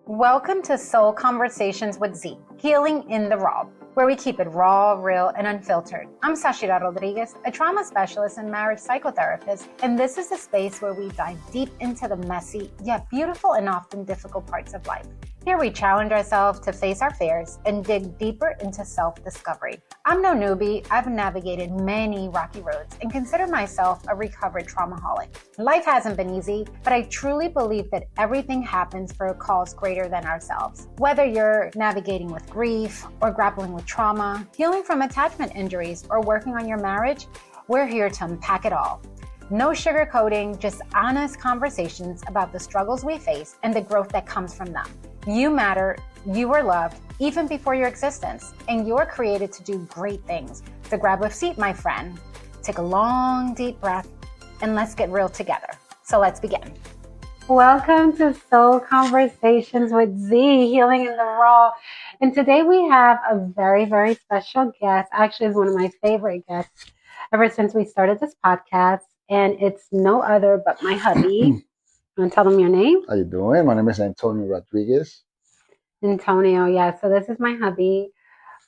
Welcome to Soul Conversations with Z, Healing in the Raw, where we keep it raw, real, and unfiltered. I'm Zachyra Rodriguez, a trauma specialist and marriage psychotherapist, and this is a space where we dive deep into the messy, yet beautiful and often difficult parts of life. Here we challenge ourselves to face our fears and dig deeper into self-discovery. I'm no newbie. I've navigated many rocky roads and consider myself a recovered traumaholic. Life hasn't been easy, but I truly believe that everything happens for a cause greater than ourselves. Whether you're navigating with grief or grappling with trauma, healing from attachment injuries, or working on your marriage, we're here to unpack it all. No sugarcoating, just honest conversations about the struggles we face and the growth that comes from them. You matter, you were loved, even before your existence, and you're created to do great things. So grab a seat, my friend, take a long, deep breath, and let's get real together. So let's begin. Welcome to Soul Conversations with Z, Healing in the Raw. And today we have a very, very special guest. Actually, is one of my favorite guests ever since we started this podcast. And it's no other but my hubby. You want to tell them your name? How you doing? My name is Antonio Rodriguez. Antonio, yeah. So this is my hubby.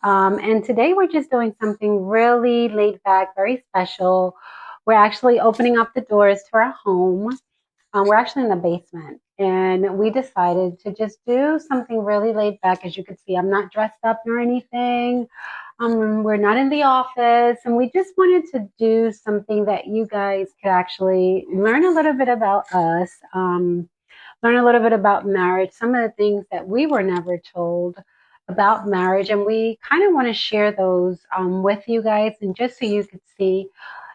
And today we're just doing something really laid back, very special. We're actually opening up the doors to our home. We're actually in the basement. And we decided to just do something really laid back. As you can see, I'm not dressed up or anything. We're not in the office. And we just wanted to do something that you guys could actually learn a little bit about us, learn a little bit about marriage, some of the things that we were never told about marriage. And we kind of want to share those with you guys, and just so you could see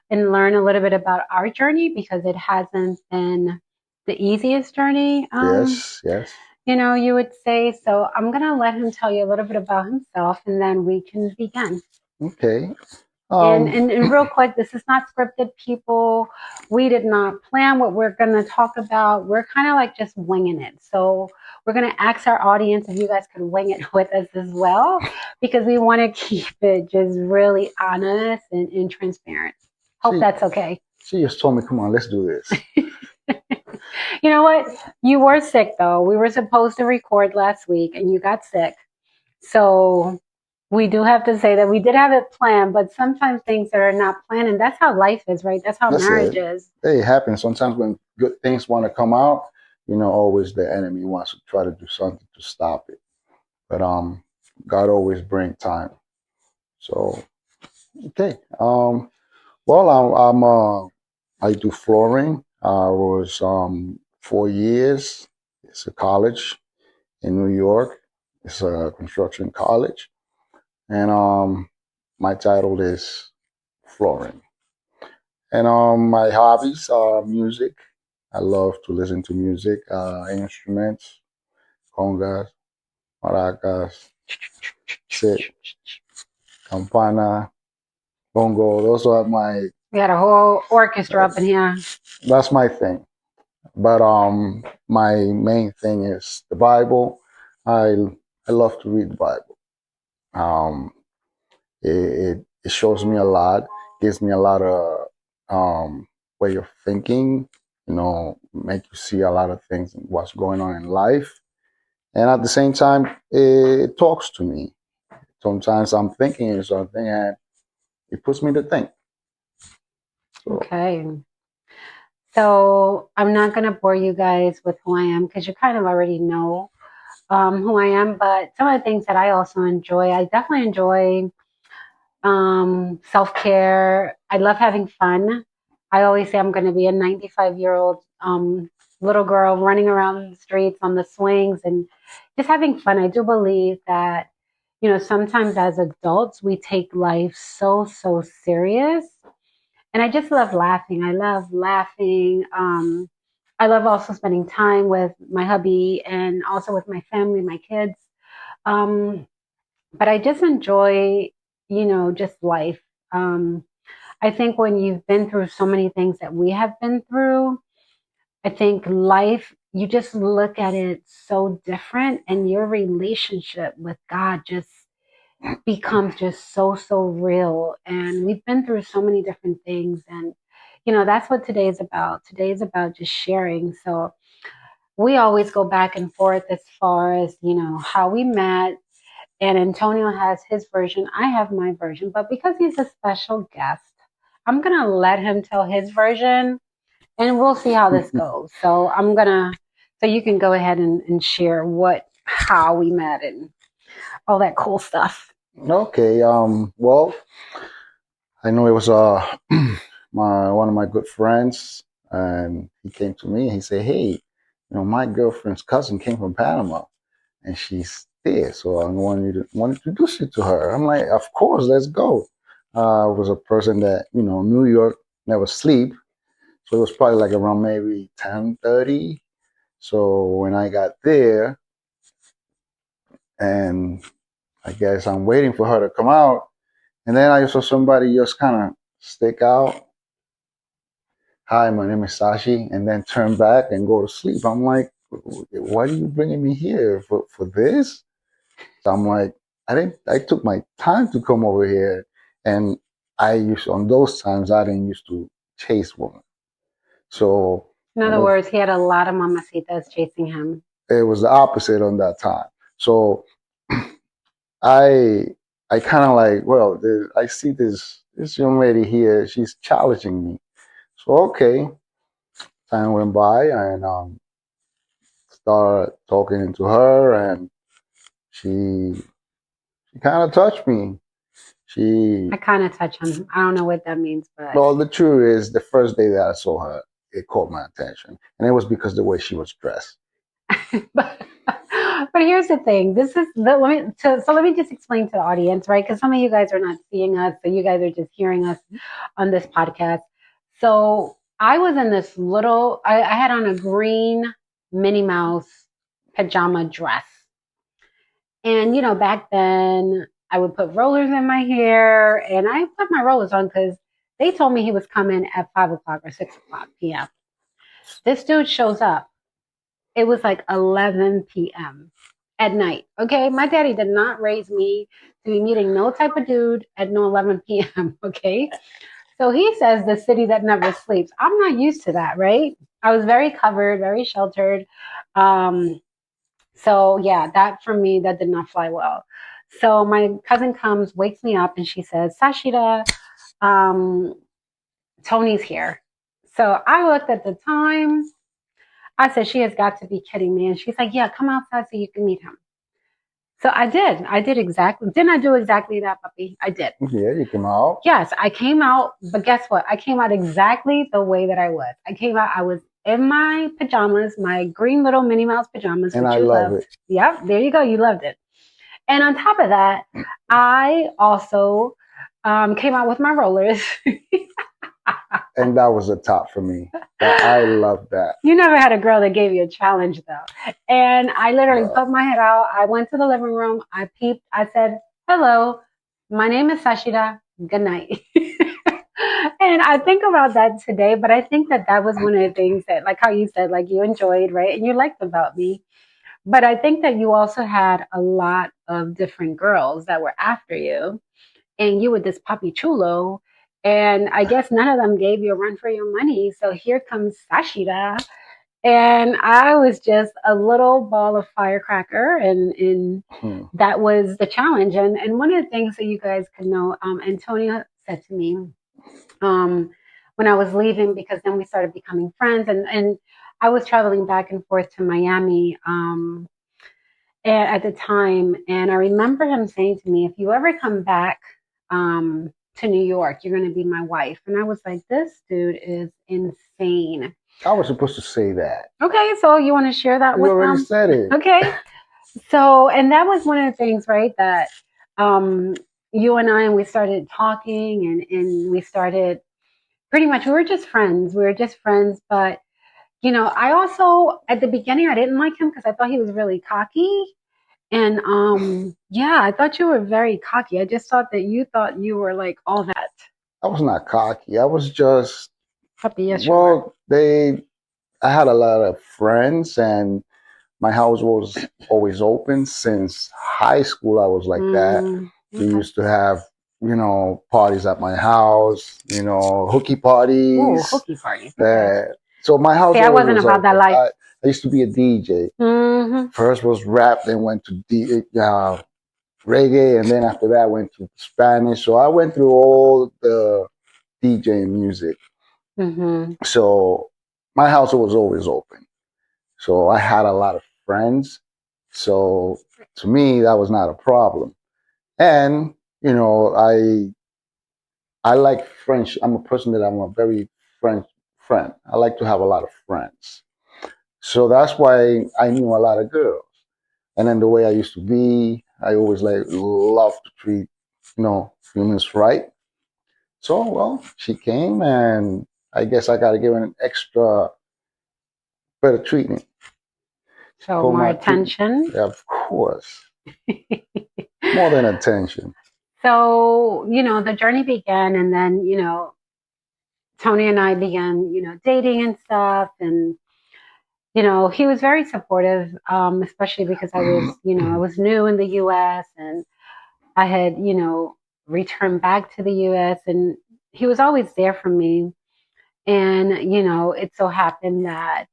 and learn a little bit about our journey, because it hasn't been the easiest journey. Yes. You would say. So I'm going to let him tell you a little bit about himself, and then we can begin. Okay. And real quick, this is not scripted, people. We did not plan what we're going to talk about. We're kind of like just winging it. So we're going to ask our audience if you guys could wing it with us as well, because we want to keep it just really honest and transparent. Hope that's okay. She just told me, come on, let's do this. You know what? You were sick, though. We were supposed to record last week, and you got sick. So we do have to say that we did have it planned, but sometimes things that are not planned, and that's how life is, right? That's how marriage is. It happens. Sometimes when good things want to come out, always the enemy wants to try to do something to stop it. But God always brings time. So, okay. Well, I do flooring. I was 4 years. It's a college in New York. It's a construction college. And my title is flooring. And my hobbies are music. I love to listen to music, instruments, congas, maracas, campana, bongo. Those are my... We had a whole orchestra up in here. That's my thing. But my main thing is the Bible. I love to read the Bible. It shows me a lot, gives me a lot of way of thinking, make you see a lot of things, what's going on in life. And at the same time, it talks to me. Sometimes I'm thinking of something and it puts me to think. So. Okay. So I'm not going to bore you guys with who I am, because you kind of already know who I am. But some of the things that I also enjoy, I definitely enjoy self-care. I love having fun. I always say I'm going to be a 95-year-old little girl running around the streets on the swings and just having fun. I do believe that, sometimes as adults, we take life so serious. And I just love laughing. I love laughing. I love also spending time with my hubby and also with my family, my kids. But I just enjoy, just life. I think when you've been through so many things that we have been through, I think life, you just look at it so different, and your relationship with God just becomes just so real. And we've been through so many different things, and that's what today is about. Today is about just sharing. So we always go back and forth as far as, how we met. And Antonio has his version. I have my version. But because he's a special guest, I'm going to let him tell his version and we'll see how this goes. So so you can go ahead and share how we met and all that cool stuff. Okay. Well, I know it was one of my good friends, and he came to me and he said, "Hey, my girlfriend's cousin came from Panama, and she's there, so I want to introduce you to her." I'm like, "Of course, let's go." It was a person that New York never sleep, so it was probably like around maybe 10:30. So when I got there, and I guess I'm waiting for her to come out, and then I saw somebody just kind of stick out. "Hi, my name is Sashi," and then turn back and go to sleep. I'm like, "Why are you bringing me here for this?" So I'm like, I took my time to come over here, and on those times I didn't used to chase women. So In other words, he had a lot of mamacitas chasing him. it was the opposite on that time. So I I kind of like, well, I see this young lady here. She's challenging me. So okay, time went by, and started talking to her, and she kind of touched me. I kind of touch him. I don't know what that means, but Well, the truth is, the first day that I saw her, it caught my attention, and it was because the way she was dressed. but, but here's the thing. Let me just explain to the audience, right? Because some of you guys are not seeing us, so you guys are just hearing us on this podcast. So I was in this I had on a green Minnie Mouse pajama dress. And, back then I would put rollers in my hair and I put my rollers on because they told me he was coming at 5 o'clock or 6 o'clock p.m. This dude shows up. It was like 11 p.m. at night. Okay. My daddy did not raise me to be meeting no type of dude at no 11 p.m. Okay. So he says the city that never sleeps. I'm not used to that, right? I was very covered, very sheltered. So yeah, that for me, that did not fly well. So my cousin comes, wakes me up, and she says, Sashida, um, Tony's here. So I looked at the time. I said, she has got to be kidding me. And she's like, yeah, come outside so you can meet him. So I did. I did exactly. Didn't I do exactly that, puppy? I did. Yeah, you came out. Yes, I came out. But guess what? I came out exactly the way that I was. I came out. I was in my pajamas, my green little Minnie Mouse pajamas, and which I you love loved. it. Yep, there you go. You loved it. And on top of that, I also came out with my rollers. And that was a top for me. I love that. You never had a girl that gave you a challenge, though. And I literally put my head out. I went to the living room. I peeped. I said, hello, my name is Sashida. Good night. And I think about that today, but I think that was one of the things that, like how you said, like you enjoyed, right? And you liked about me. But I think that you also had a lot of different girls that were after you, and you were this puppy chulo. And I guess none of them gave you a run for your money. So here comes Sashida. And I was just a little ball of firecracker. And that was the challenge. And one of the things that you guys could know, Antonia said to me when I was leaving, because then we started becoming friends. And I was traveling back and forth to Miami at the time. And I remember him saying to me, if you ever come back to New York, you're going to be my wife. And I was like, this dude is insane. I was supposed to say that. Okay, so you want to share that with them? You already said it. Okay. So, and that was one of the things, right, that you and we started talking and we started pretty much, we were just friends. We were just friends. But, I also, at the beginning, I didn't like him because I thought he was really cocky. And yeah, I thought you were very cocky. I just thought that you thought you were like all that. I was not cocky. I was just, Puppy, yes, well, I had a lot of friends, and my house was always open since high school. I was like that. We used to have, parties at my house, hooky parties. Ooh, hooky parties. Okay. So my house See, I always wasn't was about that open. life. I used to be a DJ. Mm-hmm. First was rap, then went to reggae, and then after that went to Spanish. So I went through all the DJ music. Mm-hmm. So my house was always open. So I had a lot of friends. So to me, that was not a problem. And I like French. I'm a person that I'm a very French friend. I like to have a lot of friends. So that's why I knew a lot of girls. And then the way I used to be, I always love to treat, humans right. So well, she came, and I guess I got to give her an extra better treatment. So Pull more my teeth. attention. Yeah, of course, more than attention. So, the journey began, and then, Tony and I began, dating and stuff. And, he was very supportive, especially because I was new in the US, and I had, returned back to the US, and he was always there for me. And, it so happened that,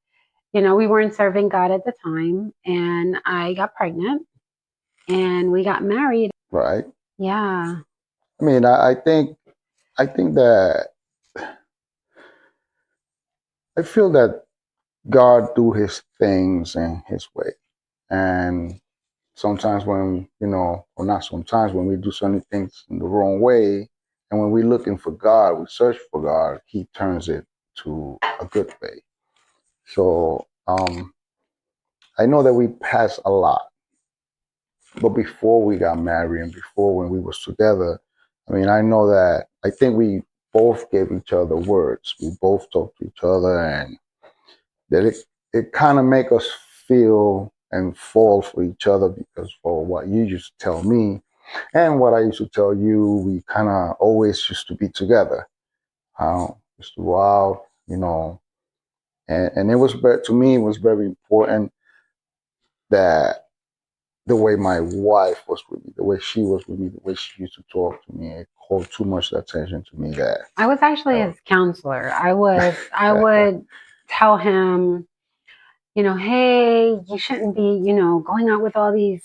we weren't serving God at the time, and I got pregnant and we got married. Right. Yeah. I mean, I think that I feel that God do His things in His way, and sometimes when or not sometimes when we do certain things in the wrong way, and when we're looking for God, we search for God, He turns it to a good way. So I know that we passed a lot, but before we got married and before when we was together, I mean, I think we both gave each other words. We both talked to each other, and that it kind of make us feel and fall for each other, because for what you used to tell me and what I used to tell you, we kind of always used to be together. Used to go out, and it was to me, it was very important that the way my wife was with me, the way she was with me, the way she used to talk to me, it called too much attention to me that. I was actually his counselor. I would tell him, hey, you shouldn't be, going out with all these,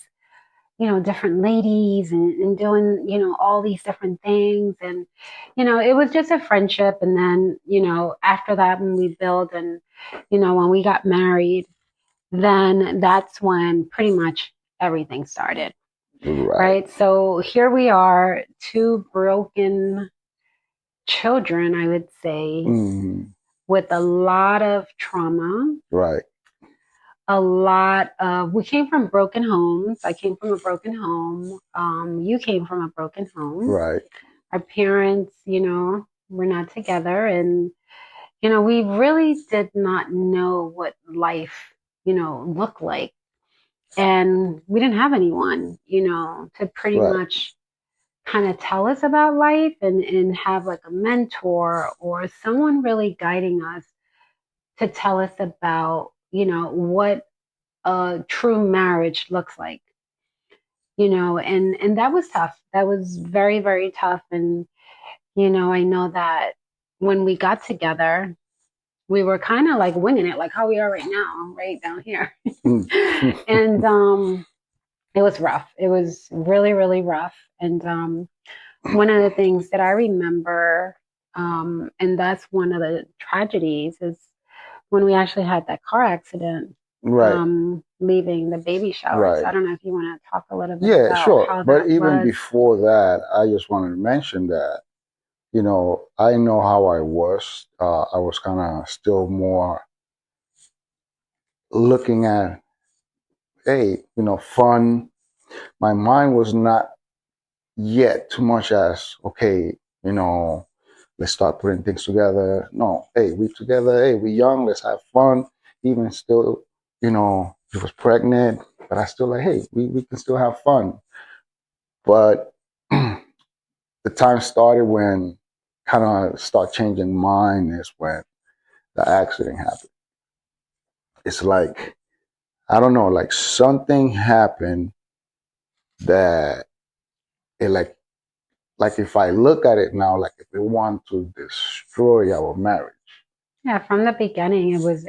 different ladies and doing, all these different things. And, it was just a friendship. And then, after that, when we built and, when we got married, then that's when pretty much everything started. Right. Right. So here we are, two broken children, I would say, Mm-hmm. with a lot of trauma, Right. we came from broken homes. I came from a broken home. You came from a broken home. Right. Our parents, were not together. And, we really did not know what life, looked like. And we didn't have anyone, to pretty Right. much kind of tell us about life and have like a mentor or someone really guiding us to tell us about, what a true marriage looks like, and that was tough. That was very, very tough. And, I know that when we got together, we were kind of like winging it, like how we are right now, right down here. And it was rough. It was really, really rough. And one of the things that I remember, and that's one of the tragedies, is when we actually had that car accident, Right. leaving the baby shower. So Right. I don't know if you want to talk a little bit Yeah, about sure. how But that even was. before that, I just wanted to mention that, I know how I was. I was kind of still more looking at, hey, fun. My mind was not yet too much as, okay, let's start putting things together. No, hey, we together. Hey, we young. Let's have fun. Even still, she was pregnant, but I still like, hey, we can still have fun. But the time started when kind of start changing mine is when the accident happened. It's like, I don't know, like something happened that it like if I look at it now, like if it want to destroy our marriage. Yeah, from the beginning, it was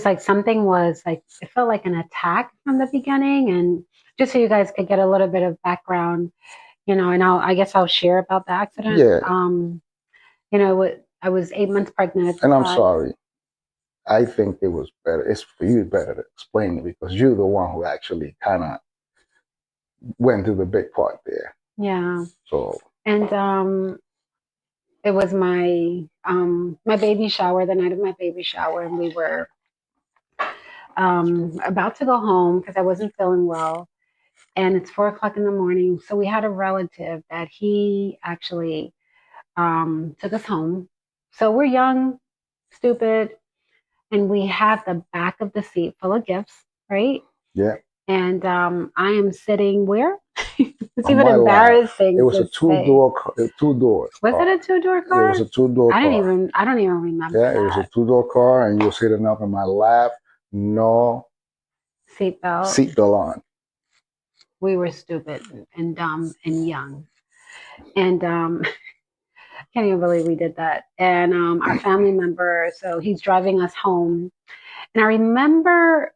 like something was like it felt like an attack from the beginning, and just so you guys could get a little bit of background, and I guess I'll share about the accident. Yeah, I was 8 months pregnant at the and I'm time. sorry. I think it was better. It's for you better to explain it because you're the one who actually kind of went through the big part there. Yeah, So and it was my baby shower, the night of my baby shower, and we were about to go home because I wasn't feeling well. And it's 4 o'clock in the morning. So we had a relative that he actually took us home. So we're young, stupid, and we have the back of the seat full of gifts, right? yeah, And I am sitting where? It's on even my lap, it embarrassing was a to say. two door Was it car. a two-door It was car? a two-door car. I don't even remember Yeah, it was a that. two-door car, and you were sitting up in my lap. No Seatbelt. seatbelt on. We were stupid and dumb and young. And I can't even believe we did that. And our family member, so he's driving us home. And I remember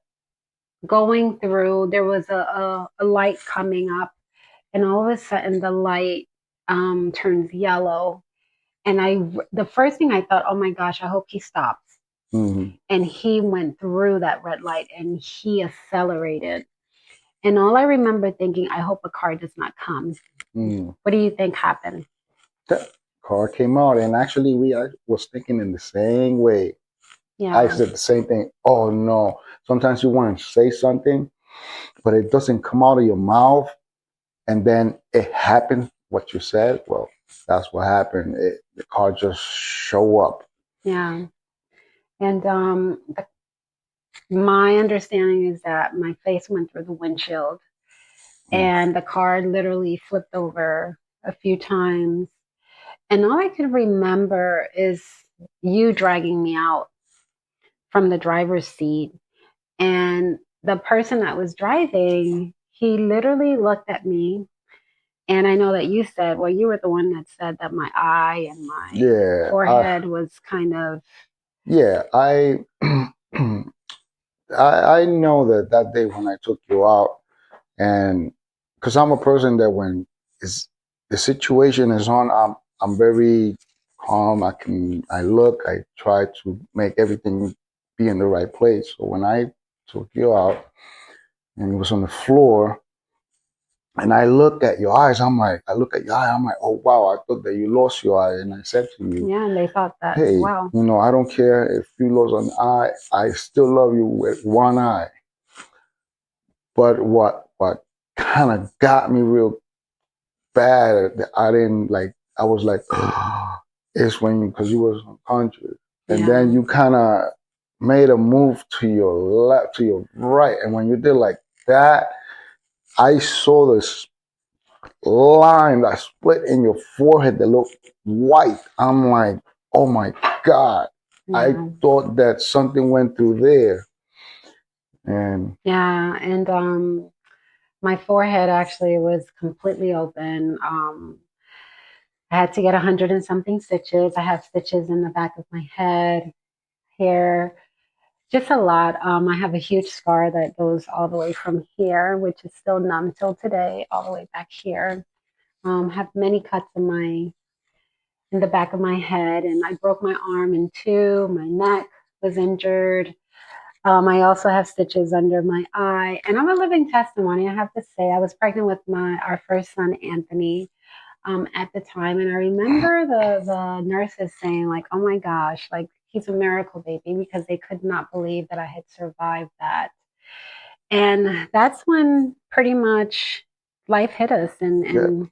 going through, there was a light coming up, and all of a sudden the light turns yellow. And the first thing I thought, oh my gosh, I hope he stops. Mm-hmm. And he went through that red light and he accelerated. And all I remember thinking, I hope a car does not come. Mm. What do you think happened? The car came out, and actually, I was thinking in the same way. I Yeah. said the same thing. Oh no! Sometimes you want to say something, but it doesn't come out of your mouth, and then it happened. What you said, well, that's what happened. The car just show up. Yeah. And my understanding is that my face went through the windshield Mm. and the car literally flipped over a few times. And all I could remember is you dragging me out from the driver's seat. And the person that was driving, he literally looked at me. And I know that you said, well, you were the one that said that my eye and my Yeah, forehead was kind of, yeah. I know that day when I took you out, and because I'm a person that when is the situation is on, I'm very calm. I look, I try to make everything be in the right place. So when I took you out and it was on the floor, and I looked at your eyes, I look at your eye, I'm like, oh wow, I thought that you lost your eye, and I said to you, yeah, and they thought that as hey, well. I don't care if you lost an eye, I still love you with one eye. But what kind of got me real bad that I didn't like, I was like, it's when because you was unconscious, and Yeah. then you kind of made a move to your left, to your right, and when you did like that, I saw this line that split in your forehead that looked white. I'm like, oh my god, I Yeah. thought that something went through there, and Yeah. And my forehead actually was completely open. I had to get 100 and something stitches. I have stitches in the back of my head, hair, just a lot. I have a huge scar that goes all the way from here, which is still numb till today, all the way back here. Have many cuts in the back of my head, and I broke my arm in two. My neck was injured. I also have stitches under my eye, and I'm a living testimony. I have to say, I was pregnant with our first son, Anthony, at the time, and I remember the nurses saying, like, "Oh my gosh, like he's a miracle baby," because they could not believe that I had survived that. And that's when pretty much life hit us, yeah, and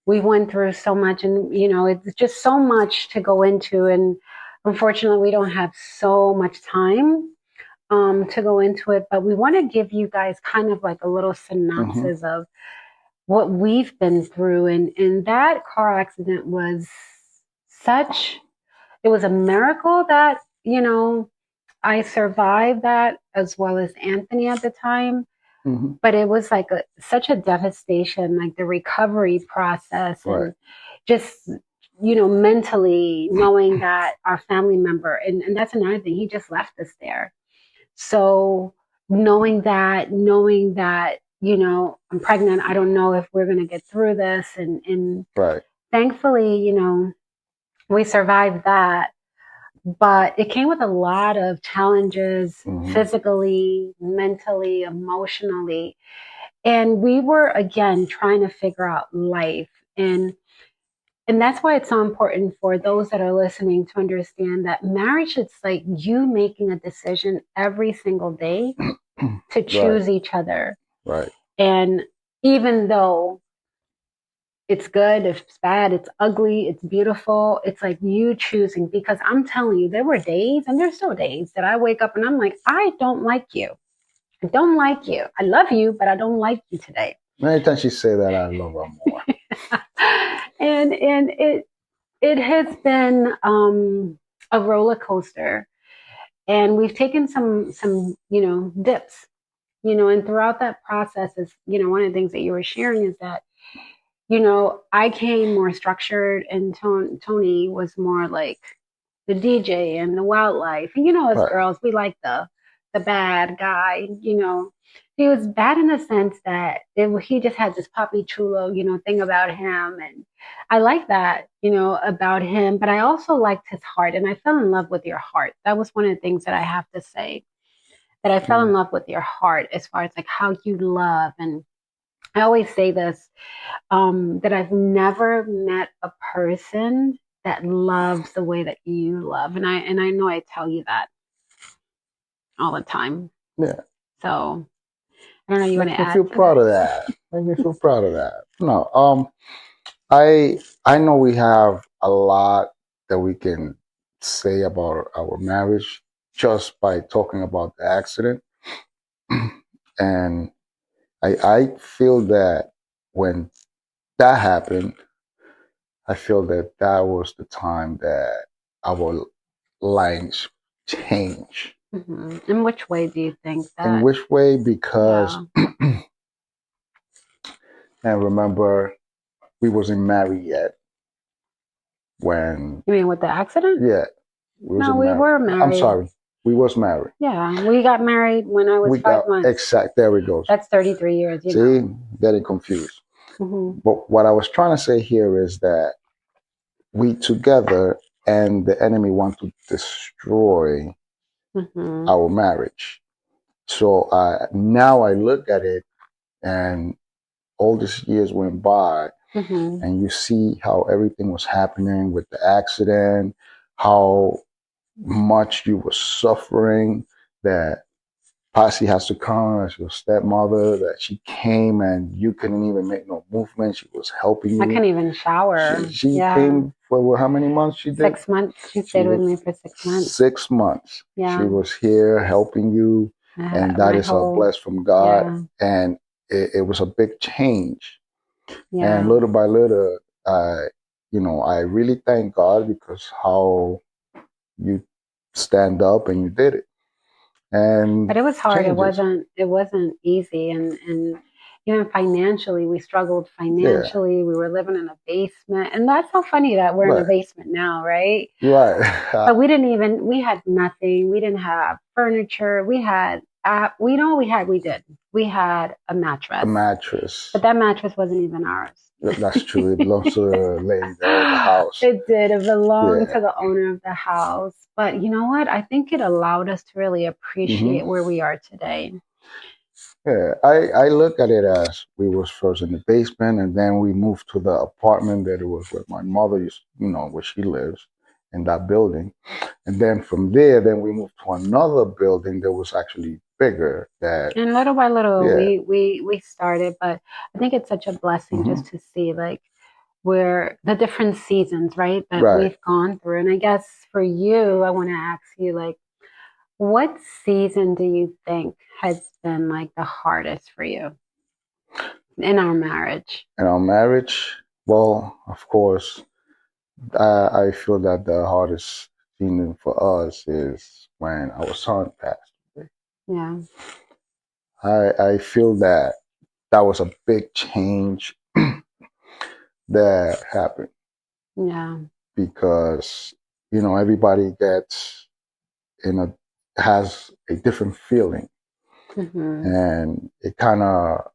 we went through so much, and it's just so much to go into, and unfortunately, we don't have so much time to go into it, but we want to give you guys kind of like a little mm-hmm, synopsis of what we've been through. And that car accident was such, it was a miracle that, I survived that as well as Anthony at the time. mm-hmm, But it was like such a devastation, like the recovery process right, and just mentally knowing that our family member, and that's another thing, he just left us there. So knowing that, I'm pregnant, I don't know if we're going to get through this. And Right. thankfully, we survived that. But it came with a lot of challenges physically, mentally, emotionally. And we were, again, trying to figure out life. And that's why it's so important for those that are listening to understand that marriage is like you making a decision every single day to choose each other. Right. And even though it's good, it's bad, it's ugly, it's beautiful, it's like you choosing. Because I'm telling you, there were days, and there's still days, that I wake up and I'm like, I don't like you. I don't like you. I love you, but I don't like you today. Anytime she say that, I love her more. and it has been a roller coaster, and we've taken some dips, and throughout that process is one of the things that you were sharing is that I came more structured, and Tony was more like the DJ and the wildlife. And as girls, we like the bad guy. He was bad in the sense that he just had this puppy chulo, thing about him, and I like that, about him. But I also liked his heart, and I fell in love with your heart. That was one of the things that I have to say, that I fell in love with your heart as far as like how you love. And I always say this, that I've never met a person that loves the way that you love. And I know I tell you that all the time. Yeah. So I don't know, you want to add? Feel proud of that. Make me feel proud of that. No, I know we have a lot that we can say about our marriage just by talking about the accident. And I feel that when that happened, I feel that that was the time that our lines change. In which way do you think that? In which way? Because, and remember, we wasn't married yet when. You mean with the accident? Yeah. We were married. I'm sorry. We was married. Yeah, we got married when I was 5 months. Exact. There we go. That's 33 years. See, getting confused. But what I was trying to say here is that we together and the enemy want to destroy our marriage. So now I look at it, and all these years went by, and you see how everything was happening with the accident, how much you were suffering, that Posse has to come as your stepmother, that she came and you couldn't even make no movement. She was helping you. I couldn't even shower. She came for how many months she did? 6 months. She stayed with me for 6 months. 6 months. Yeah. She was here helping you, and that is a blessing from God. Yeah. And it was a big change. Yeah. And little by little, I really thank God because how you stand up and you did it. But it was hard. Changes. It wasn't easy, and even financially, we struggled financially. Yeah. We were living in a basement, and that's so funny that we're in a basement now, right? Right. But we had nothing. We didn't have furniture. We had we had a mattress. A mattress. But that mattress wasn't even ours. That's true. It belongs to the lady that owned the house. It did. It belonged to the owner of the house. But you know what? I think it allowed us to really appreciate where we are today. Yeah, I look at it as we was first in the basement, and then we moved to the apartment that it was where my mother used, where she lives, in that building. And then from there, then we moved to another building that was actually bigger. And little by little, we started. But I think it's such a blessing just to see like where the different seasons, right, that we've gone through. And I guess for you, I want to ask you, like, what season do you think has been like the hardest for you in our marriage? In our marriage, well, of course, I feel that the hardest season for us is when our son passed away. Yeah. I feel that was a big change that happened. Yeah. because, everybody has a different feeling. Mm-hmm. And it kind of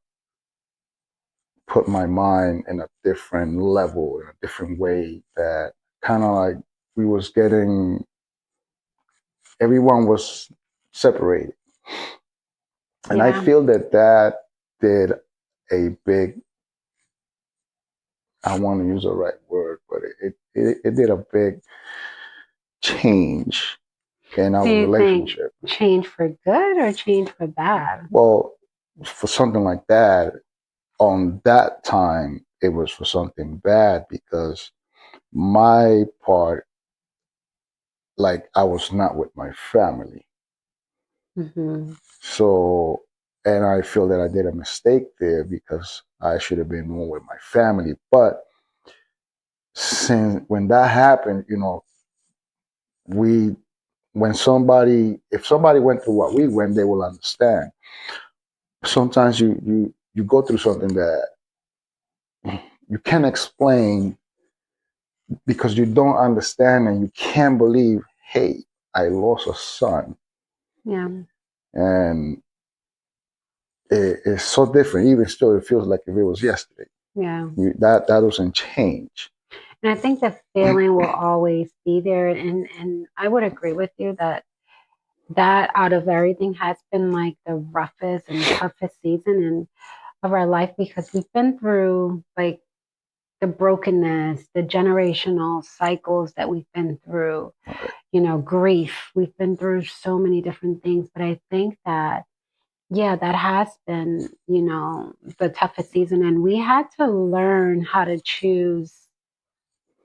put my mind in a different level, in a different way, that kind of like we was getting, everyone was separated. And I Yeah. feel that did a big, I want to use the right word, but it did a big change in our Do you think relationship. change for good or change for bad? Well, for something like that, on that time, it was for something bad because my part, like I was not with my family. Mm-hmm. So, and I feel that I did a mistake there because I should have been more with my family. But since when that happened, we when if somebody went through what we went, they will understand. Sometimes you go through something that you can't explain because you don't understand and you can't believe, hey, I lost a son. Yeah. And it's so different. Even still, it feels like if it was yesterday. Yeah. That doesn't change. And I think the feeling will always be there. And I would agree with you that out of everything has been like the roughest and toughest season of our life because we've been through like the brokenness, the generational cycles that we've been through, Right. Grief. We've been through so many different things. But I think that, yeah, that has been, the toughest season. And we had to learn how to choose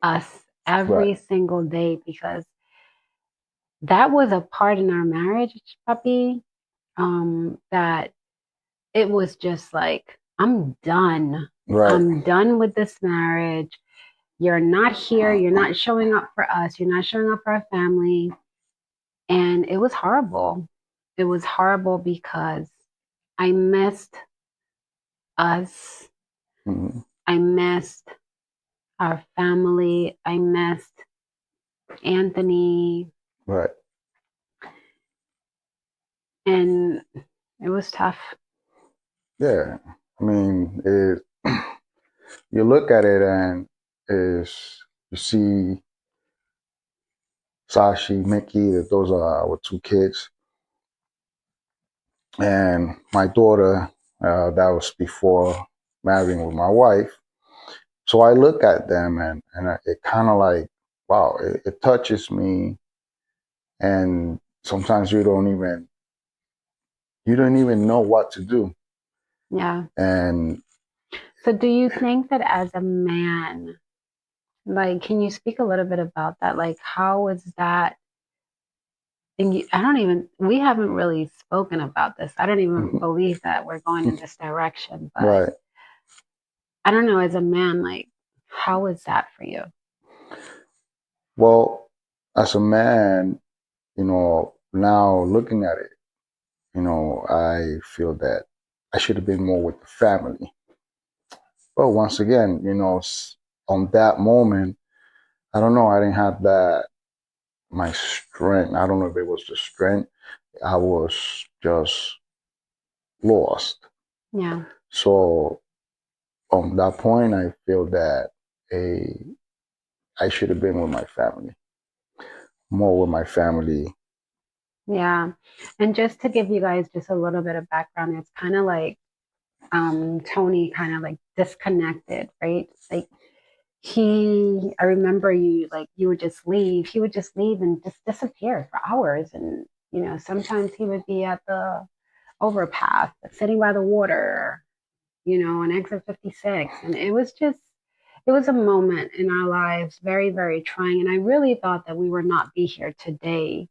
us Right. every single day because that was a part in our marriage, puppy, that it was just like, I'm done. Right. I'm done with this marriage. You're not here. You're not showing up for us. You're not showing up for our family. And it was horrible. It was horrible because I missed us. Mhm. I missed our family. I missed Anthony. Right. And it was tough. Yeah. I mean, you look at it and you see Sashi, Mickey, that those are our two kids. And my daughter, that was before marrying with my wife. So I look at them and it kind of like, wow, it touches me. And sometimes you don't even know what to do. Yeah. And So do you think that as a man, like, can you speak a little bit about that? Like, how was that? And we haven't really spoken about this. I don't even believe that we're going in this direction, but right. I don't know, as a man, like, how was that for you? Well, as a man, now looking at it, I feel that I should have been more with the family. But once again, on that moment, I don't know, I didn't have my strength. I don't know if it was the strength. I was just lost. Yeah. So on that point, I feel that a I should have been with my family, more with my family. Yeah. And just to give you guys just a little bit of background, it's kind of like Tony kind of like disconnected, right? Like I remember you would just leave. He would just leave and just disappear for hours. And, sometimes he would be at the overpass, sitting by the water, on exit 56. And it was a moment in our lives, very, very trying. And I really thought that we would not be here today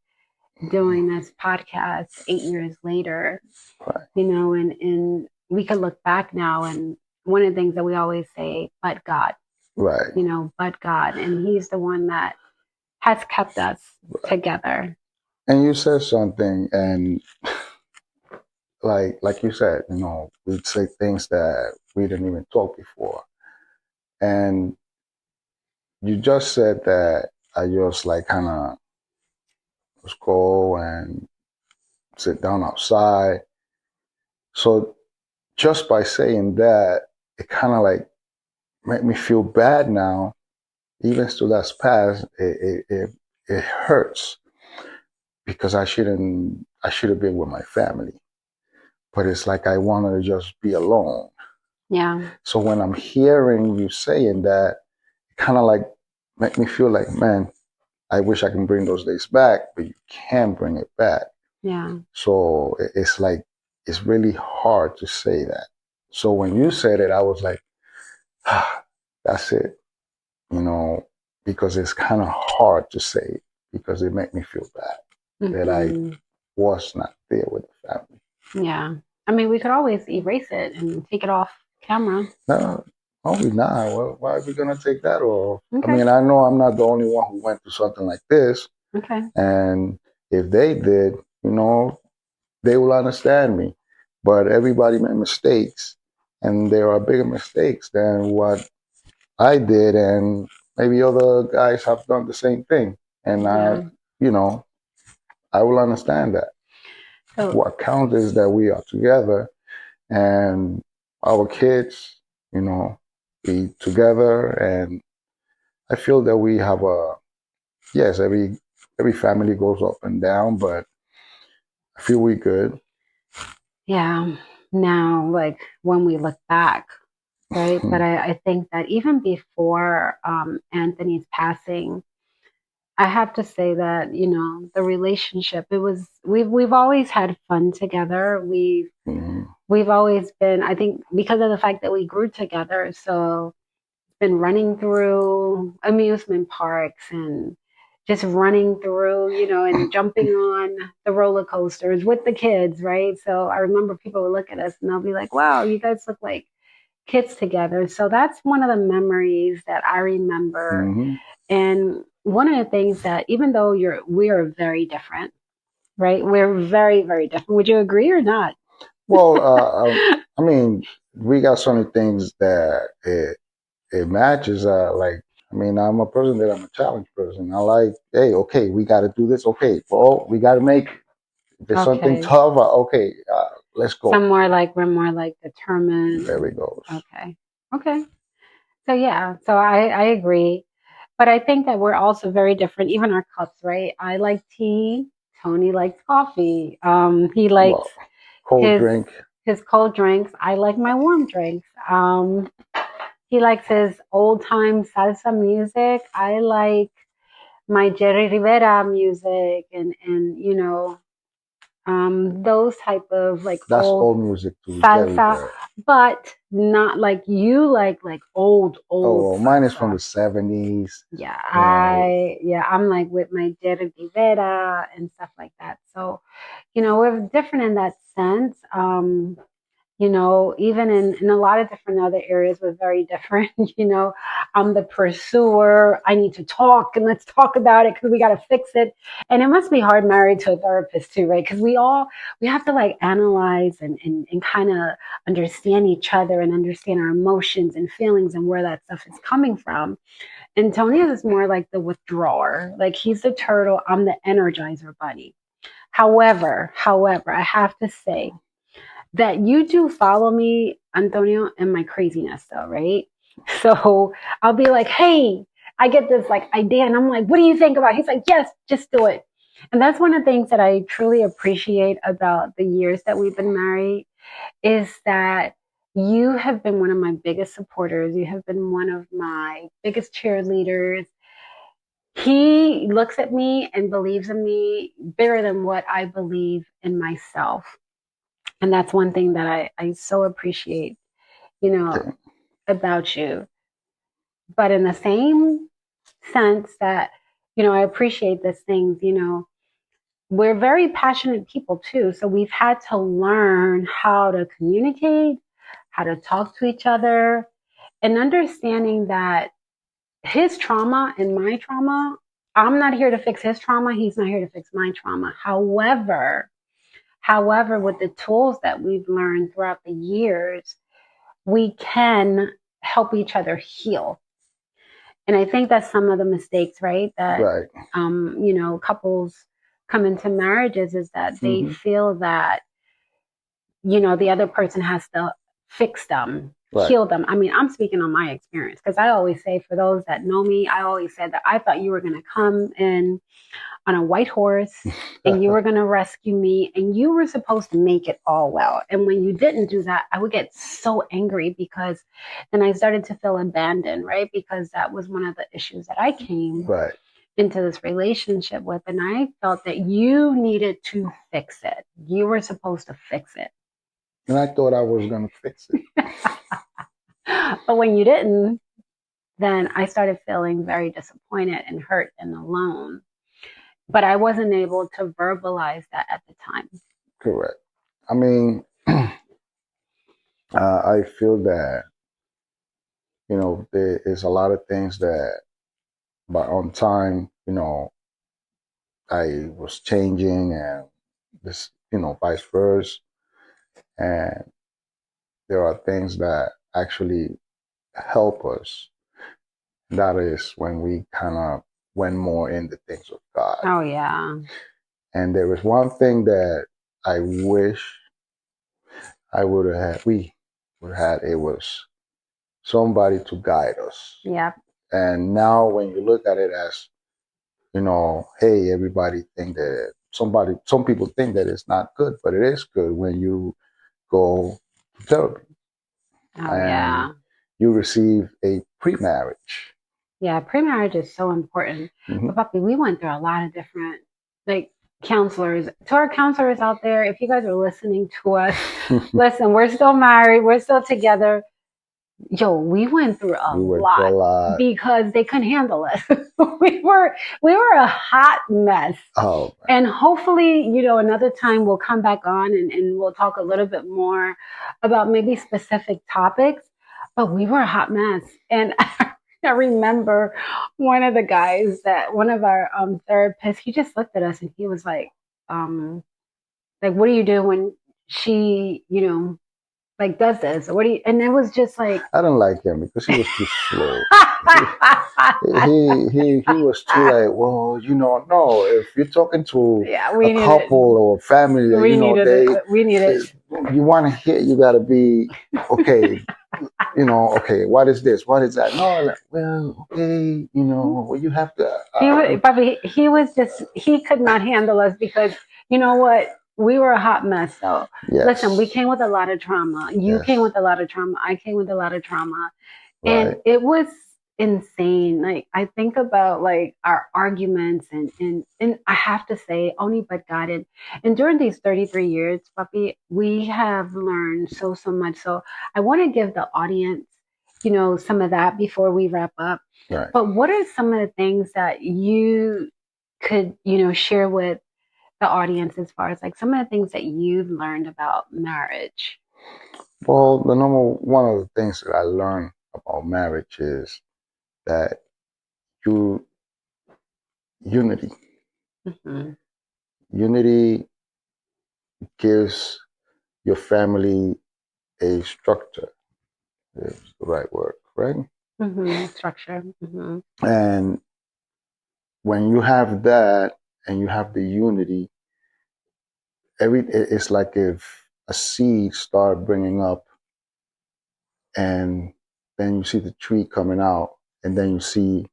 doing this podcast 8 years later, Right. and we could look back now. And one of the things that we always say, but God, Right. but God. And He's the one that has kept us together. And you said something, and like you said, we'd say things that we didn't even talk before. And you just said that I just like kind of just go and sit down outside. So just by saying that, it kind of like made me feel bad now. Even still that's past, it hurts because I should have been with my family. But it's like I wanted to just be alone. Yeah. So when I'm hearing you saying that, it kind of like make me feel like, man, I wish I can bring those days back, but you can't bring it back. Yeah. So it's like, it's really hard to say that. So when you said it, I was like, ah, that's it, you know, because it's kind of hard to say it because it made me feel bad that I Mhm. was not there with the family. Yeah. I mean, we could always erase it and take it off camera. No, probably not. Why are we going to take that off? I Okay. mean, I know I'm not the only one who went through something like this. Okay. And if they did, you know, they will understand me. But everybody made mistakes, and there are bigger mistakes than what I did, and maybe other guys have done the same thing. And Yeah. you know, I will understand that. So What counts is that we are together, and our kids, you know, be together. And I feel that we have a yes, every family goes up and down, but I feel we good. yeah. Now, like when we look back, right? But I think that even before Anthony's passing, I have to say that, the relationship, we've always had fun together. Mhm. We've always been, I think, because of the fact that we grew together, so been running through amusement parks and just running through, and jumping on the roller coasters with the kids, right? So I remember people would look at us and they'll be like, wow, you guys look like kids together. So that's one of the memories that I remember. Mhm. And one of the things that, even though we're very different, right? We're very, very different. Would you agree or not? Well, I mean, we got so many things that it matches. Like, I mean, I'm a person that I'm a challenge person. I like, hey, okay, we got to do this. Okay, well, we got to make it. If there's something Okay. tough, okay, let's go. We're more like There determined. it goes. Okay. Okay. So yeah, so I agree. But I think that we're also very different, even our cups, right? I like tea. Tony likes coffee. He likes Well, cold his drink. his cold drinks. I like my warm drinks. He likes his old time salsa music. I like my Jerry Rivera music and those type of like That's old old music too, Jerry salsa, Bear. but not like you like old Oh, well, mine is from salsa. the 70s. Yeah, You know, I'm like with my Jerry Rivera and stuff like that. So, we're different in that sense. Even in a lot of different other areas, we're very different. I'm the pursuer. I need to talk and let's talk about it because we got to fix it. And it must be hard married to a therapist too, right? Because we have to like analyze and kind of understand each other and understand our emotions and feelings and where that stuff is coming from. And Tony is more like the withdrawer. Like he's the turtle. I'm the energizer bunny. However, I have to say, that you do follow me, Antonio, in my craziness, though, right? So I'll be like, hey, I get this like idea, and I'm like, what do you think about it? He's like, yes, just do it. And that's one of the things that I truly appreciate about the years that we've been married is that you have been one of my biggest supporters. You have been one of my biggest cheerleaders. He looks at me and believes in me bigger than what I believe in myself. And that's one thing that I so appreciate, you know, okay. about you. But in the same sense that, I appreciate these things, we're very passionate people too. So we've had to learn how to communicate, how to talk to each other, and understanding that his trauma and my trauma, I'm not here to fix his trauma. He's not here to fix my trauma. However, with the tools that we've learned throughout the years, we can help each other heal. And I think that's some of the mistakes, right? That, Right. couples come into marriages is that they Mhm. feel that, the other person has to fix them, Right. heal them. I mean, I'm speaking on my experience because I always say, for those that know me, I always said that I thought you were going to come in on a white horse and you were going to rescue me and you were supposed to make it all well. And when you didn't do that, I would get so angry because then I started to feel abandoned, right? Because that was one of the issues that I came Right. into this relationship with. And I felt that you needed to fix it. You were supposed to fix it. And I thought I was going to fix it. But when you didn't, then I started feeling very disappointed and hurt and alone. But I wasn't able to verbalize that at the time. Correct. I mean, I feel that, there is a lot of things that, but on time, I was changing and this, vice versa. And there are things that actually help us. That is when we kind of went more in the things of God. Oh, yeah. And there was one thing that I wish we would have had, it was somebody to guide us. Yep. And now when you look at it as, hey, everybody think that some people think that it's not good, but it is good when you go to therapy Oh, and yeah. you receive a pre-marriage. Yeah, pre-marriage is so important. Mhm. But Puppy, we went through a lot of different counselors. To our counselors out there, if you guys are listening to us, listen, we're still married, we're still together. Yo, we went through a We went through a lot lot. because they couldn't handle us. we were a hot mess. Oh, And hopefully, another time we'll come back on and we'll talk a little bit more about maybe specific topics. But we were a hot mess. And I remember one of our therapists, he just looked at us and he was like, what do you do when she, does this? What do you, and it was just like, I don't like him because he was too slow. he was too like, well, no, if you're talking to a couple or family, we needed you want to hear, you got to be okay. Okay, what is this? What is that? No, well, okay, well, you have to. He could not handle us because you know what? We were a hot mess. So yes. Listen, we came with a lot of trauma. You came with a lot of trauma. I came with a lot of trauma. Right. And it was insane. I think about our arguments and I have to say, only but God. And during these 33 years, Puppy, we have learned so much. So I want to give the audience, some of that before we wrap up. Right. But what are some of the things that you could, share with the audience as far as some of the things that you've learned about marriage? Well, one of the things that I learned about marriage is that unity. Mm-hmm. Unity gives your family a structure. Is the right word, right? Mm-hmm. Structure. Mm-hmm. And when you have that and you have the unity, it's like if a seed start bringing up and then you see the tree coming out and then you see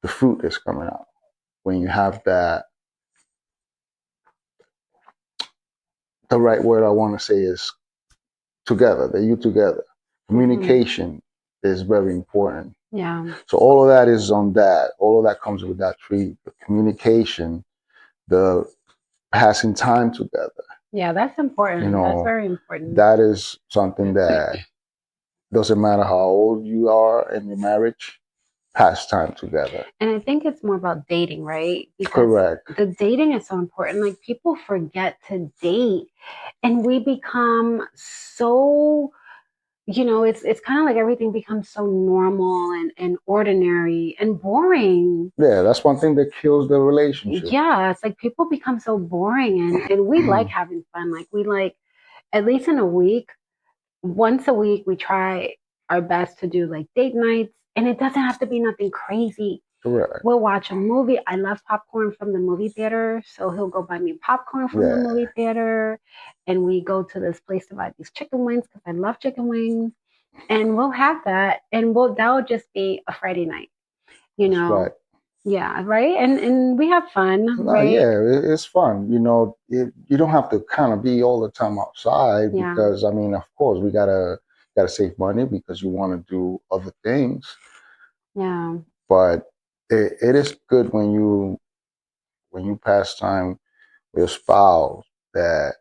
the fruit is coming out. When you have that, the right word I want to say is together, that you together. Communication is very important. Yeah. So all of that is on that. All of that comes with that tree. The communication, the passing time together. Yeah, that's important. That's very important. That is something that doesn't matter how old you are in your marriage, pass time together. And I think it's more about dating, right? Because correct. The dating is so important. People forget to date and we become so, it's kind of like everything becomes so normal and ordinary and boring. Yeah, that's one thing that kills the relationship. Yeah, it's people become so boring and we like having fun. We like, at least in a week, once a week, we try our best to do date nights And it doesn't have to be nothing crazy. Correct. We'll watch a movie. I love popcorn from the movie theater. So he'll go buy me popcorn from the Yeah. movie theater. And we go to this place to buy these chicken wings because I love chicken wings. And we'll have that. And that'll just be a Friday night, you That's know? right. Yeah, right? And we have fun, No, right? yeah, it's fun. You don't have to kind of be all the time outside Yeah. because, I mean, of course, we gotta save money because you want to do other things. Yeah. But it is good when you pass time with your spouse that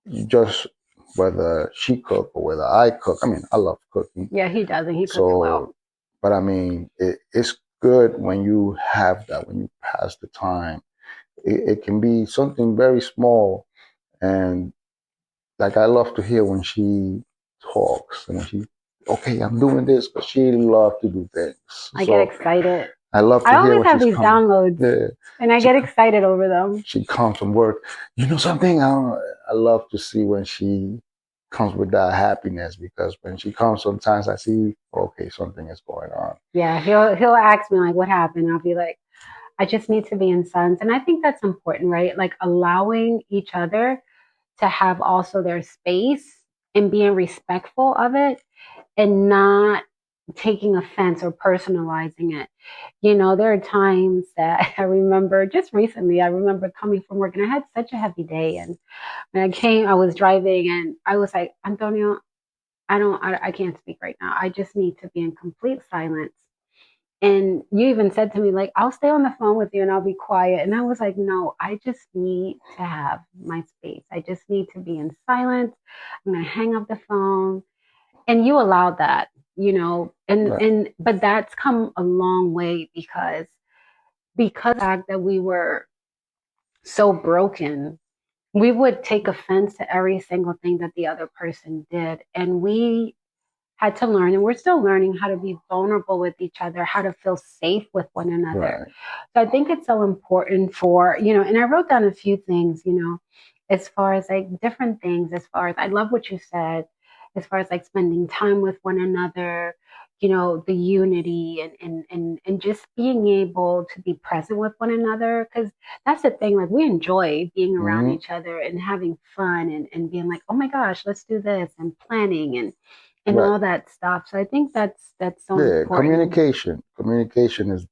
you just, whether she cook or whether I cook. I mean, I love cooking. Yeah, he doesn't. He cooks So, well. but I mean, it's good when you have that, when you pass the time. It can be something very small. And like, I love to hear when she talks and when okay, I'm doing this, but she loves to do things. I So get excited. I love I to hear always when have she's these coming. downloads, Yeah. and I She, get excited over them. she comes from work. You know something? I love to see when she comes with that happiness because when she comes, sometimes I see, okay, something is going on. Yeah, he'll ask me like, "What happened?" I'll be like, "I just need to be in silence," and I think that's important, right? Like allowing each other to have also their space and being respectful of it and not taking offense or personalizing it. There are times that I remember just recently, I remember coming from work and I had such a heavy day. And when I came, I was driving and I was like, Antonio, I can't speak right now. I just need to be in complete silence. And you even said to me, like, I'll stay on the phone with you and I'll be quiet. And I was like, no, I just need to have my space. I just need to be in silence. I'm going to hang up the phone. And you allowed that, Right. but that's come a long way because of the fact that we were so broken, we would take offense to every single thing that the other person did. And we had to learn, and we're still learning how to be vulnerable with each other, how to feel safe with one another. Right. So I think it's so important and I wrote down a few things, as far as like different things, as far as I love what you said, as far as like spending time with one another, the unity and just being able to be present with one another. Cause that's the thing, like we enjoy being around Hmm. each other and having fun and being like, oh my gosh, let's do this and planning and Right. all that stuff. So I think that's so Yeah. important. Communication is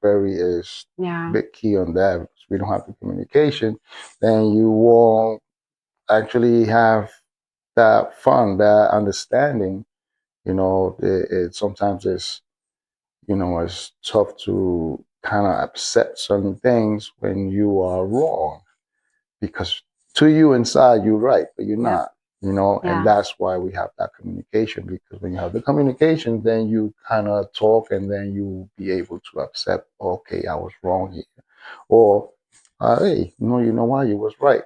Yeah. big key on that. If we don't have the communication, then you won't actually have that fun, that understanding. Sometimes it's tough to kind of accept certain things when you are wrong because to you inside you're right, but you're Yep. not. And Yeah. that's why we have that communication because when you have the communication, then you kind of talk and then you be able to accept, okay, I was wrong here, or hey, no, you know why you was right.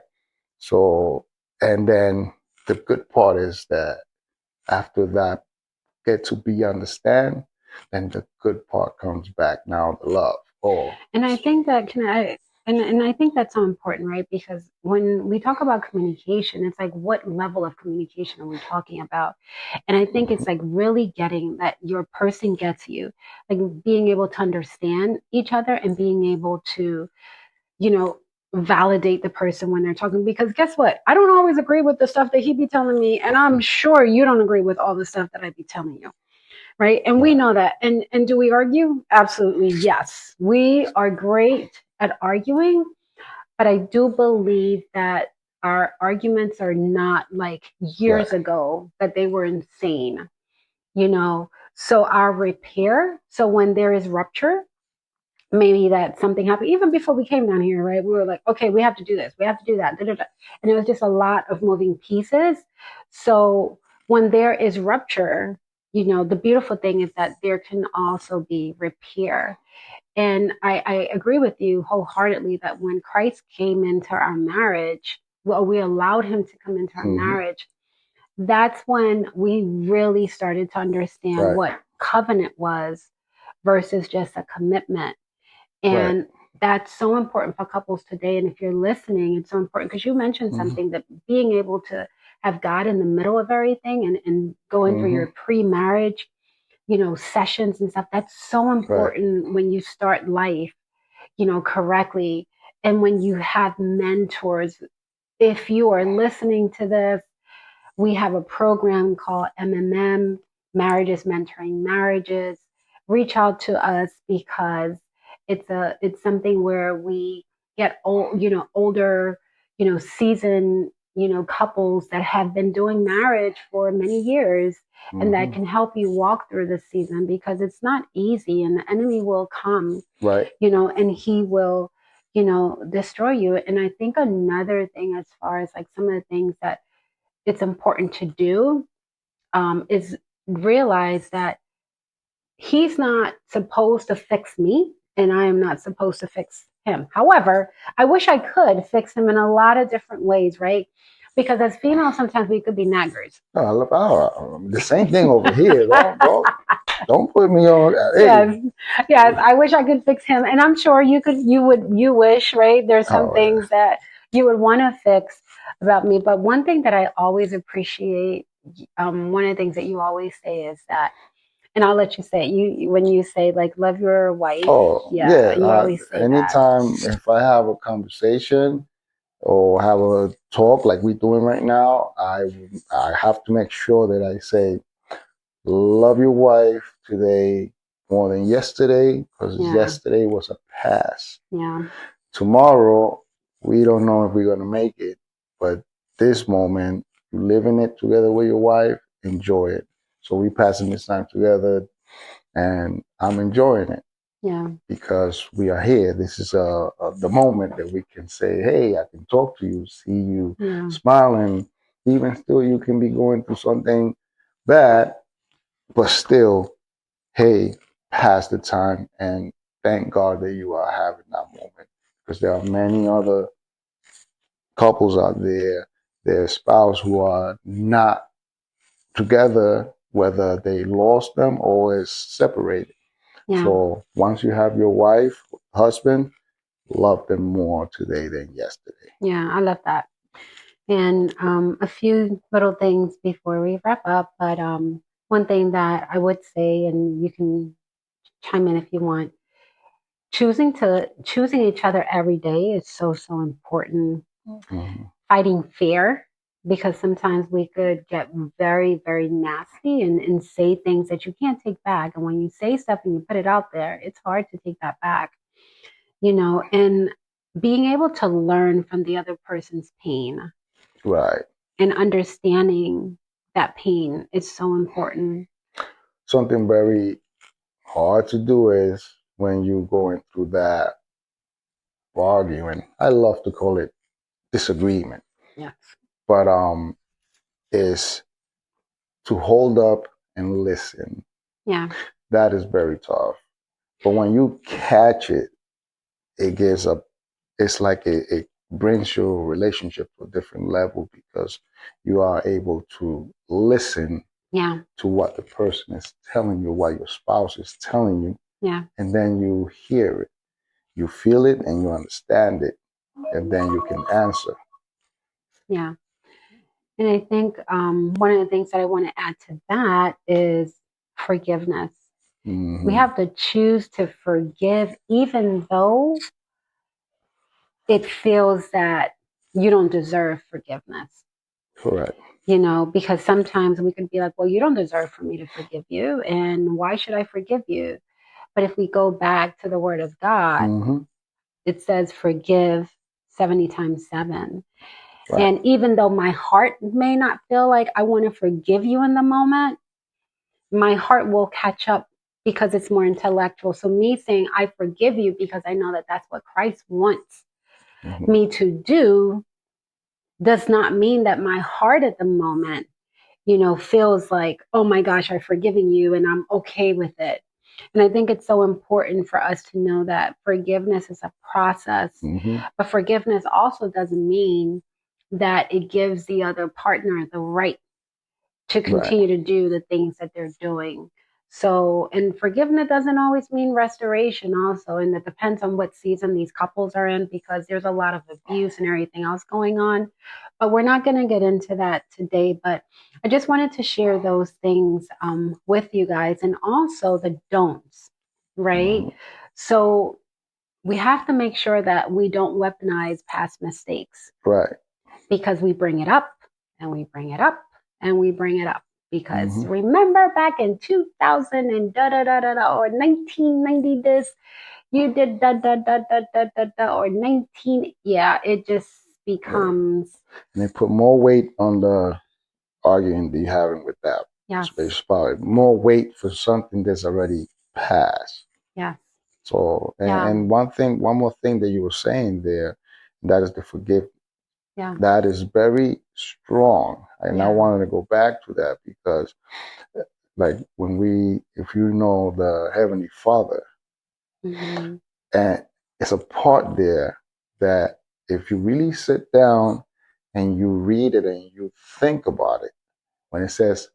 So, and then the good part is that after that get to be understand, then the good part comes back. Now the love. Oh, And I think that can I and I think that's so important, right? Because when we talk about communication, it's like what level of communication are we talking about? And I think it's mhm, like really getting that your person gets you, like being able to understand each other and being able to, you know, validate the person when they're talking. Because guess what? I don't always agree with the stuff that he be telling me, and I'm sure you don't agree with all the stuff that I be telling you, right? And we right. know that. And do we argue? Absolutely, yes. We are great at arguing, but I do believe that our arguments are not like Right. years ago that they were insane, you know. So our repair, so when there is rupture, maybe that something happened even before we came down here, right? We were like, okay, we have to do this, we have to do that, da, da, da. And it was just a lot of moving pieces. So when there is rupture, the beautiful thing is that there can also be repair. And I agree with you wholeheartedly that when Christ came into our marriage, well, we allowed him to come into our Hmm. marriage, that's when we really started to understand Right. what covenant was versus just a commitment. Right. And that's so important for couples today. And if you're listening, it's so important because you mentioned Hmm. something that being able to have God in the middle of everything and going through Hmm. your pre marriage, sessions and stuff. That's so important when you start life, correctly. And when you have mentors, if you are listening to this, we have a program called MMM, Marriages Mentoring Marriages. Reach out to us because it's something where we get older, seasoned, couples that have been doing marriage for many years, and that can help you walk through the season, because it's not easy, and the enemy will come, and he will, destroy you. And I think another thing, as far as like some of the things that it's important to do, is realize that he's not supposed to fix me, and I am not supposed to fix him. However, I wish I could fix him in a lot of different ways, right? Because as females, sometimes we could be naggers. The same thing over here. Don't put me on. Hey. Yes. I wish I could fix him, and I'm sure you could. You wish, right? There's some things that you would want to fix about me. But one thing that I always appreciate, one of the things that you always say is that, and I'll let you say it. When you say like love your wife. You always say anytime that. If I have a conversation or have a talk like we're doing right now, I have to make sure that I say, love your wife today more than yesterday, because yesterday was a past. Tomorrow, we don't know if we're going to make it, but this moment, living it together with your wife, enjoy it. So we passing this time together, and I'm enjoying it. Because we are here. This is the moment that we can say, hey, I can talk to you, see you smiling. Even still, you can be going through something bad, but still, hey, pass the time and thank God that you are having that moment. Because there are many other couples out there, their spouse who are not together, whether they lost them or is separated. So once you have your wife, husband, love them more today than yesterday. Yeah, I love that. And a few little things before we wrap up, but one thing that I would say, and you can chime in if you want, choosing each other every day is so important. Fighting fear, because sometimes we could get very, very nasty and say things that you can't take back. And when you say stuff and you put it out there, it's hard to take that back, and being able to learn from the other person's pain. Right. And understanding that pain is so important. Something very hard to do is when you're going through that arguing. I love to call it disagreement. Yes. But is to hold up and listen. Yeah. That is very tough. But when you catch it, it's like it brings your relationship to a different level, because you are able to listen to what the person is telling you, what your spouse is telling you. Yeah. And then you hear it, you feel it, and you understand it, and then you can answer. Yeah. And I think one of the things that I want to add to that is forgiveness. We have to choose to forgive, even though it feels that you don't deserve forgiveness. Correct. Because sometimes we can be like, well, you don't deserve for me to forgive you, and why should I forgive you? But if we go back to the Word of God, it says forgive 70 times 7. Right. And even though my heart may not feel like I want to forgive you in the moment, my heart will catch up, because it's more intellectual. So me saying I forgive you because I know that that's what Christ wants me to do does not mean that my heart at the moment, feels like, oh my gosh, I've forgiven you and I'm okay with it. And I think it's so important for us to know that forgiveness is a process, but forgiveness also doesn't mean that it gives the other partner the right to continue to do the things that they're doing. So, and forgiveness doesn't always mean restoration also. And it depends on what season these couples are in, because there's a lot of abuse and everything else going on. But we're not going to get into that today. But I just wanted to share those things with you guys, and also the don'ts, right? So we have to make sure that we don't weaponize past mistakes, Right. because we bring it up and we bring it up and we bring it up. Because remember back in 2000 and da da da da da, or 1990 this, you did da da da da da da da, or 19, yeah, it just becomes. And they put more weight on the arguing that you're having with that space power, more weight for something that's already passed. Yeah. So, and one more thing that you were saying there, that is the forgive. Yeah. That is very strong. And I wanted to go back to that because, like, if you know the Heavenly Father, and it's a part there that if you really sit down and you read it and you think about it, when it says,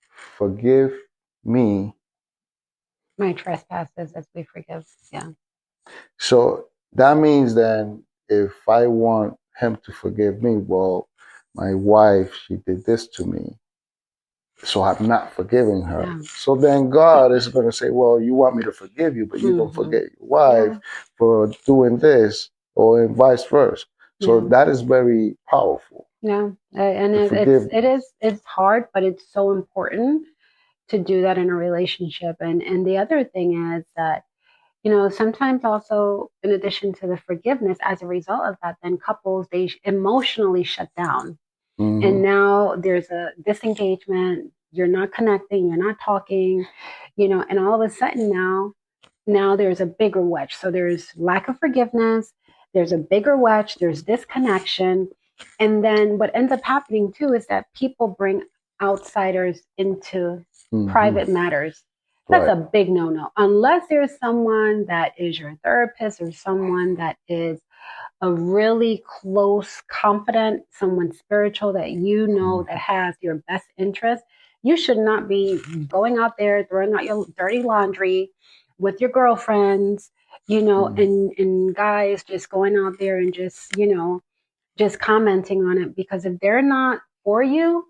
forgive me my trespasses as we forgive. Yeah. So that means then if I want him to forgive me, well, my wife, she did this to me, so I'm not forgiving her. Yeah. So then God is going to say, well, you want me to forgive you, but you don't forget your wife for doing this, or vice versa. So that is very powerful. Yeah, and it's hard, but it's so important to do that in a relationship. And the other thing is that, sometimes also, in addition to the forgiveness, as a result of that, then couples, they emotionally shut down. And now there's a disengagement. You're not connecting, you're not talking, and all of a sudden now there's a bigger wedge. So there's lack of forgiveness, there's a bigger wedge, there's disconnection. And then what ends up happening too is that people bring outsiders into private matters. That's a big no-no. Unless there's someone that is your therapist, or someone that is a really close confidant, someone spiritual that that has your best interest, you should not be going out there throwing out your dirty laundry with your girlfriends, and guys just going out there and just commenting on it, because if they're not for you,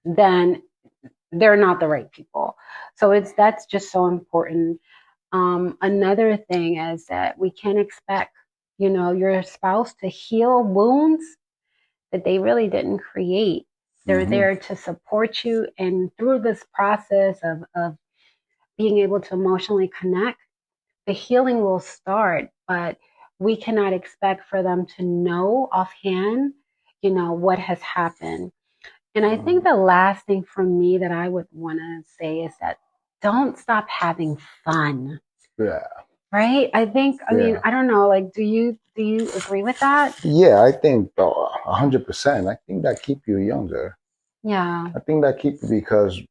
then they're not the right people. So that's just so important. Another thing is that we can't expect, your spouse to heal wounds that they really didn't create. They're there to support you, and through this process of being able to emotionally connect, the healing will start, but we cannot expect for them to know offhand, what has happened. And I think the last thing for me that I would want to say is that don't stop having fun. Yeah. Right? I think, I mean, I don't know, like, do you agree with that? Yeah, I think 100%. I think that keep you younger. Yeah. I think that keep you, because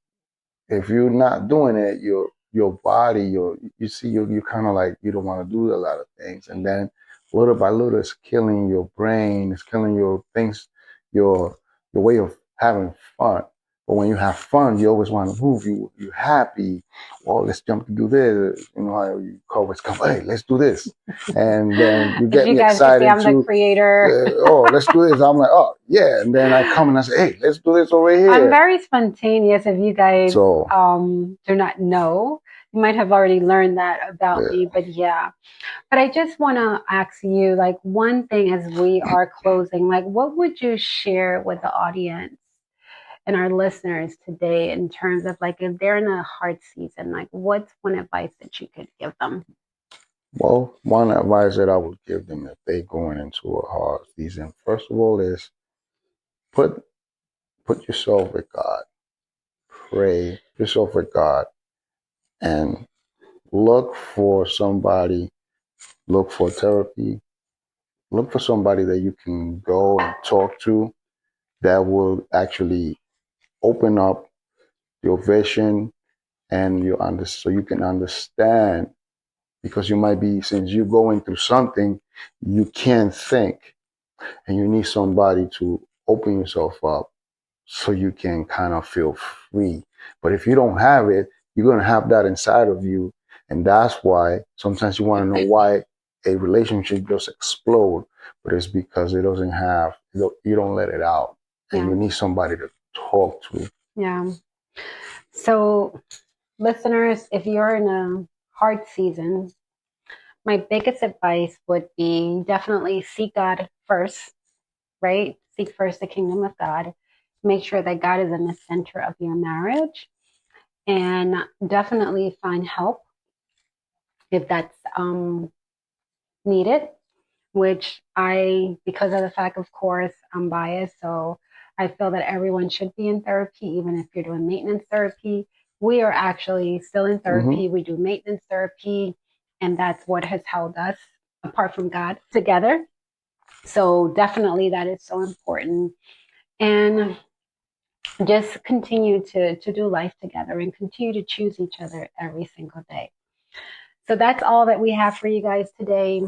if you're not doing it, your body, you see you kind of like, you don't want to do a lot of things, and then little by little it's killing your brain, it's killing your things, your way of having fun. But when you have fun, you always want to move. You're happy. Oh, let's jump to do this. You know how you always come, hey, let's do this. And then you get me excited. I'm the creator. Oh, let's do this. I'm like, oh, yeah. And then I come and I say, hey, let's do this over here. I'm very spontaneous. If you guys do not know, you might have already learned that about me. But But I just want to ask you, like, one thing as we are closing, like, what would you share with the audience and our listeners today in terms of, like, if they're in a hard season, like, what's one advice that you could give them? Well, one advice that I would give them if they're going into a hard season, first of all, is put yourself with God. Pray yourself with God, and look for somebody, look for therapy, look for somebody that you can go and talk to that will actually open up your vision and so you can understand, because you might be, since you're going through something, you can't think, and you need somebody to open yourself up so you can kind of feel free. But if you don't have it, you're going to have that inside of you. And that's why sometimes you want to know why a relationship just explode, but it's because it doesn't have, you don't let it out. And you need somebody to talk to. Yeah. So, listeners, if you're in a hard season, my biggest advice would be definitely seek God first, right? Seek first the kingdom of God. Make sure that God is in the center of your marriage, and definitely find help if that's needed, which because of the fact, of course, I'm biased, so I feel that everyone should be in therapy, even if you're doing maintenance therapy. We are actually still in therapy. We do maintenance therapy, and that's what has held us, apart from God, together. So definitely that is so important. And just continue to do life together and continue to choose each other every single day. So that's all that we have for you guys today.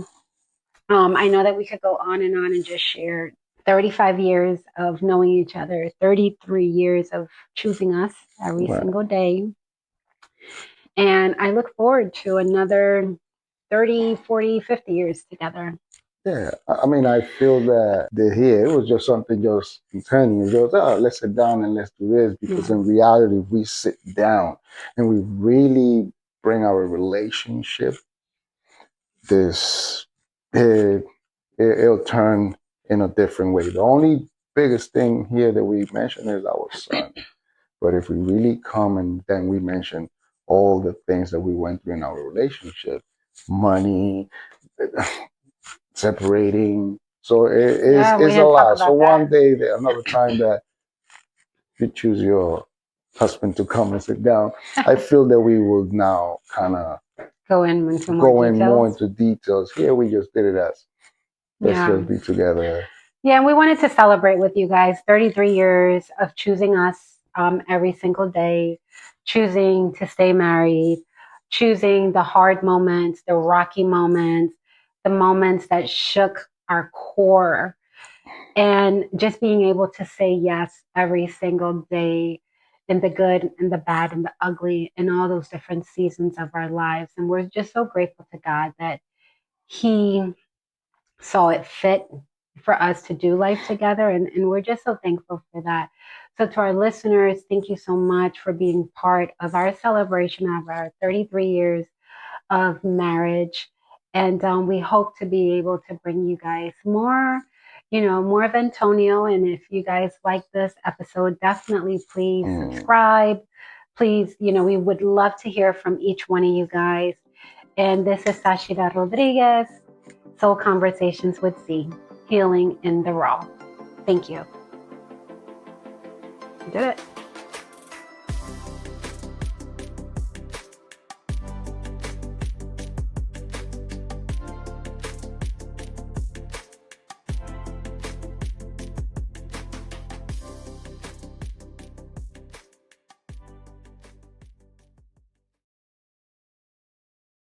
I know that we could go on and just share 35 years of knowing each other, 33 years of choosing us every single day. And I look forward to another 30, 40, 50 years together. Yeah, I mean, I feel that here it was just something just spontaneous. Just let's sit down and let's do this. Because in reality, if we sit down and we really bring our relationship, it'll turn in a different way. The only biggest thing here that we mention is our son. But if we really come and then we mention all the things that we went through in our relationship, money, separating. So it's a lot. So one day, another time that you choose your husband to come and sit down, I feel that we will now kind of go more into details. Here we just did it as let's just be together. Yeah, and we wanted to celebrate with you guys 33 years of choosing us every single day, choosing to stay married, choosing the hard moments, the rocky moments, the moments that shook our core, and just being able to say yes every single day, in the good and the bad and the ugly, in all those different seasons of our lives. And we're just so grateful to God that He saw it fit for us to do life together. And we're just so thankful for that. So to our listeners, thank you so much for being part of our celebration of our 33 years of marriage. And we hope to be able to bring you guys more, more of Antonio. And if you guys like this episode, definitely please subscribe. Please, we would love to hear from each one of you guys. And this is Zachyra Rodriguez, Soul Conversations with Z, Healing in the Raw. Thank you. You did it.